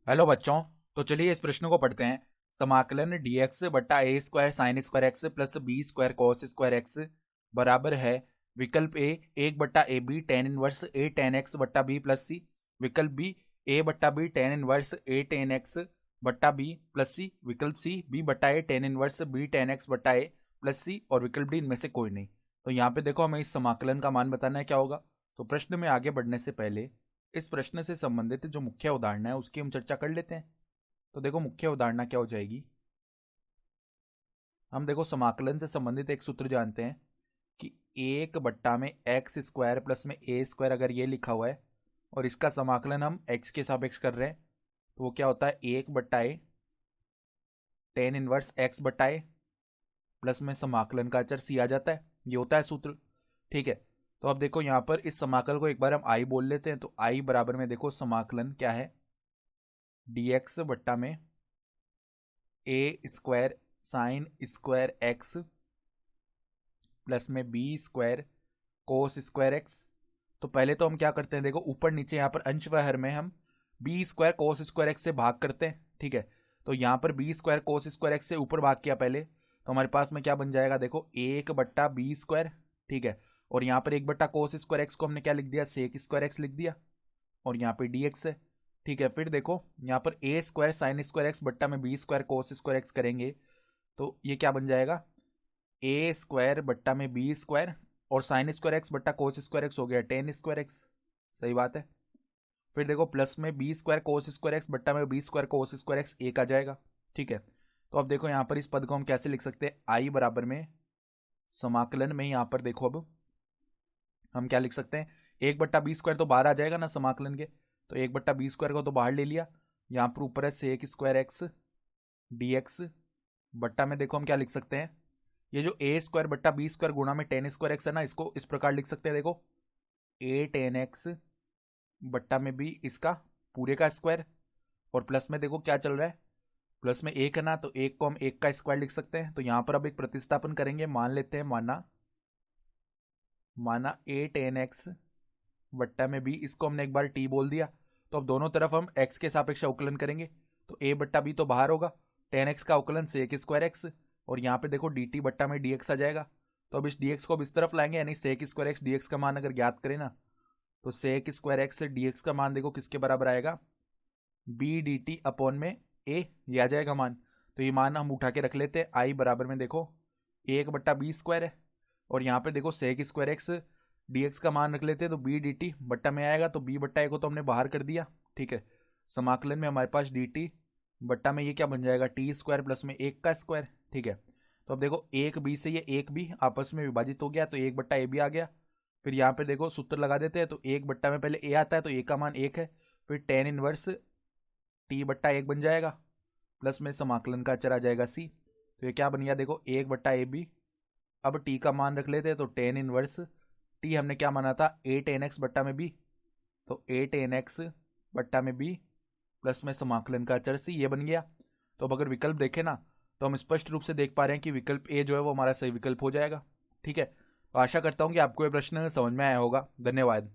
Hello बच्चों। तो चलिए इस प्रश्न को पढ़ते हैं। समाकलन dx बट्टा a square sine square x plus b square cos square x बराबर है विकल्प ए एक बट्टा a b tan inverse a tan x बट्टा बी प्लस सी। विकल्प बी ए बट्टा b tan inverse a tan x बट्टा बी प्लस सी। विकल्प सी बी बट्टा a tan inverse b tan x बट्टा ए प्लस सी। और विकल्प D इनमें से कोई नहीं। तो यहाँ पे देखो हमें इस समाकलन का मान बताना है क्या होगा। तो प्रश्न में आगे बढ़ने से पहले इस प्रश्न से संबंधित जो मुख्य उदाहरण है उसकी हम चर्चा कर लेते हैं। तो देखो मुख्य उदाहरण क्या हो जाएगी। हम देखो समाकलन से संबंधित एक सूत्र जानते हैं कि एक बट्टा में एक्स स्क्वायर प्लस में ए स्क्वायर अगर ये लिखा हुआ है और इसका समाकलन हम एक्स के सापेक्ष कर रहे हैं तो वो क्या होता है एक बट्टा ए टेन इनवर्स एक्स बट्टा ए प्लस में समाकलन का अचर सी आ जाता है। ये होता है सूत्र। ठीक है। तो अब देखो यहाँ पर इस समाकल को एक बार हम आई बोल लेते हैं। तो आई बराबर में देखो समाकलन क्या है dx बट्टा में a square sine square x plus में b square cos square x. तो पहले तो हम क्या करते हैं, देखो ऊपर नीचे यहाँ पर अंश व हर में हम b square cos square x से भाग करते हैं। ठीक है। तो यहाँ पर b square cos square x से ऊपर भाग किया पहले, तो हमारे पास में क्या बन जाएगा, देखो एक बट्टा बी स्क्वायर। ठीक है। और यहाँ पर एक बट्टा कोस स्क्वायर एक्स को हमने क्या लिख दिया, सेक स्क्वायर एक्स लिख दिया। और यहाँ पे डी एक्स है। ठीक है। फिर देखो यहाँ पर a square sine square x बट्टा में b square cos square x करेंगे तो ये क्या बन जाएगा, ए स्क्वायर बट्टा में बी स्क्वायर और साइन स्क्वायर एक्स बट्टा कोस स्क्वायर एक्स हो गया टेन स्क्वायर एक्स। सही बात है। फिर देखो प्लस में b square cos square x बट्टा में b square cos square x एक आ जाएगा। ठीक है। तो अब देखो यहाँ पर इस पद को हम कैसे लिख सकते हैं, आई बराबर में समाकलन में यहाँ पर देखो अब हम क्या लिख सकते हैं, एक बट्टा बी स्क्वायर तो बाहर आ जाएगा ना समाकलन के, तो एक बट्टा बी स्क्वायर को तो बाहर ले लिया। यहाँ पर ऊपर है sec square x d x बट्टा में देखो हम क्या लिख सकते हैं, ये जो ए स्क्वायर बट्टा बी स्क्वायर गुणा में टेन स्क्वायर एक्स है ना, इसको इस प्रकार लिख सकते हैं। देखो ए टेन एक्स बट्टा में बी इसका पूरे का स्क्वायर और प्लस में देखो क्या चल रहा है, प्लस में एक है ना, तो एक को हम एक का स्क्वायर लिख सकते हैं। तो यहां पर अब एक प्रतिस्थापन करेंगे, मान लेते हैं माना ए टेन एक्स बट्टा में बी, इसको हमने एक बार टी बोल दिया। तो अब दोनों तरफ हम एक्स के सापेक्ष अवकलन करेंगे। तो ए बट्टा बी तो बाहर होगा, टेन एक्स का अवकलन सेक स्क्वायर एक्स और यहाँ पे देखो डी टी बट्टा में डी एक्स आ जाएगा। तो अब इस डी एक्स को अब इस तरफ लाएंगे, यानी sec square x d x का मान अगर ज्ञात करें ना, तो sec square x d x का मान देखो किसके बराबर आएगा, बी डी टी अपॉन में ए, ये आ जाएगा मान। तो ये मान हम उठा के रख लेते हैं, आई बराबर में देखो एक बट्टा बी स्क्वायर है और यहाँ पे देखो sec square x d x का मान रख लेते हैं, तो बी डी टी बट्टा में आएगा, तो बी बट्टा ए को तो हमने बाहर कर दिया। ठीक है। समाकलन में हमारे पास डी टी बट्टा में ये क्या बन जाएगा, टी स्क्वायर प्लस में एक का स्क्वायर। ठीक है। तो अब देखो एक बी से ये एक बी आपस में विभाजित हो गया, तो एक बट्टा ए भी आ गया। फिर यहाँ पे देखो सूत्र लगा देते हैं, तो एक बट्टा में पहले ए आता है तो ए का मान एक है, फिर टेन इनवर्स टी बट्टा एक बन जाएगा, प्लस में समाकलन का अचर आ जाएगा सी। तो ये क्या बन गया, देखो एक बट्टा ए बी। अब टी का मान रख लेते हैं, तो टेन इनवर्स टी हमने क्या माना था, ए टेन एक्स बट्टा में बी, तो ए टेन एक्स बट्टा में बी प्लस में समाकलन का अचर सी, ये बन गया। तो अब अगर विकल्प देखें ना, तो हम स्पष्ट रूप से देख पा रहे हैं कि विकल्प ए जो है वो हमारा सही विकल्प हो जाएगा। ठीक है। तो आशा करता हूं कि आपको ये प्रश्न समझ में आया होगा। धन्यवाद।